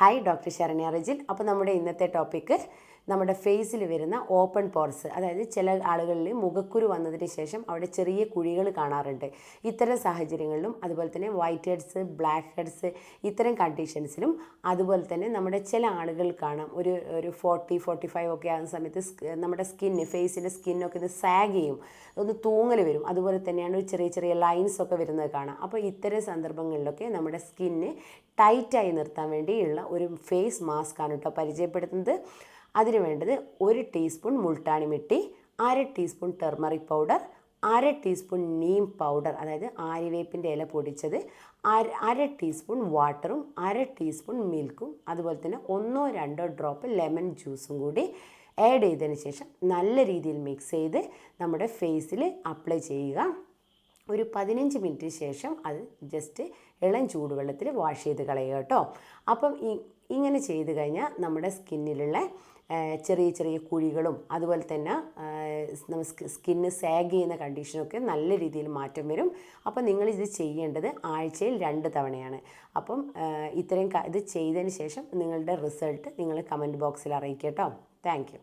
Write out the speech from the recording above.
Hi, doctor Saranya Rijil. അപ്പോൾ നമ്മുടെ ഇന്നത്തെ ടോപ്പിക്ക് നമ്മുടെ ഫേസിൽ വരുന്ന ഓപ്പൺ പോർസ്, അതായത് ചില ആളുകളിൽ മുഖക്കുരു വന്നതിന് ശേഷം അവിടെ ചെറിയ കുഴികൾ കാണാറുണ്ട്. ഇത്തരം സാഹചര്യങ്ങളിലും അതുപോലെ തന്നെ വൈറ്റ് ഹെഡ്സ്, ബ്ലാക്ക് ഹെഡ്സ്, ഇത്തരം കണ്ടീഷൻസിലും അതുപോലെ തന്നെ നമ്മുടെ ചില ആളുകൾ കാണാം ഒരു 40-45 ഒക്കെ ആകുന്ന സമയത്ത് നമ്മുടെ ഫേസിൻ്റെ സ്കിന്നൊക്കെ ഇത് സാഗ് ചെയ്യും, ഒന്ന് തൂങ്ങൽ വരും. അതുപോലെ തന്നെയാണ് ചെറിയ ചെറിയ ലൈൻസ് ഒക്കെ വരുന്നത് കാണാം. അപ്പോൾ ഇത്തരം സന്ദർഭങ്ങളിലൊക്കെ നമ്മുടെ സ്കിന്ന് ടൈറ്റായി നിർത്താൻ വേണ്ടിയുള്ള ഒരു ഫേസ് മാസ്ക് ആണ് കേട്ടോ പരിചയപ്പെടുത്തുന്നത്. അതിന് വേണ്ടത് 1 teaspoon Multani mitti, 1/2 teaspoon turmeric powder, 1/2 teaspoon Neem powder, അതായത് ആര്യവേപ്പിൻ്റെ ഇല പൊടിച്ചത്, 1/2 ടീസ്പൂൺ വാട്ടറും 1/2 ടീസ്പൂൺ മിൽക്കും, അതുപോലെ തന്നെ 1-2 ഡ്രോപ്പ് ലെമൺ ജ്യൂസും കൂടി ആഡ് ചെയ്തതിന് ശേഷം നല്ല രീതിയിൽ മിക്സ് ചെയ്ത് നമ്മുടെ ഫേസിൽ അപ്ലൈ ചെയ്യുക. ഒരു 15 മിനിറ്റിന് ശേഷം അത് ജസ്റ്റ് ഇളം ചൂടുവെള്ളത്തിൽ വാഷ് ചെയ്ത് കളയുക കേട്ടോ. അപ്പം ഇങ്ങനെ ചെയ്ത് കഴിഞ്ഞാൽ നമ്മുടെ സ്കിന്നിലുള്ള ചെറിയ ചെറിയ കുഴികളും അതുപോലെ തന്നെ സ്കിന്ന് സാഗ് ചെയ്യുന്ന കണ്ടീഷനൊക്കെ നല്ല രീതിയിൽ മാറ്റം വരും. അപ്പം നിങ്ങളിത് ചെയ്യേണ്ടത് ആഴ്ചയിൽ 2 തവണയാണ്. അപ്പം ഇത് ചെയ്തതിന് ശേഷം നിങ്ങളുടെ റിസൾട്ട് നിങ്ങൾ കമൻറ്റ് ബോക്സിൽ അറിയിക്കുക കേട്ടോ. Thank you.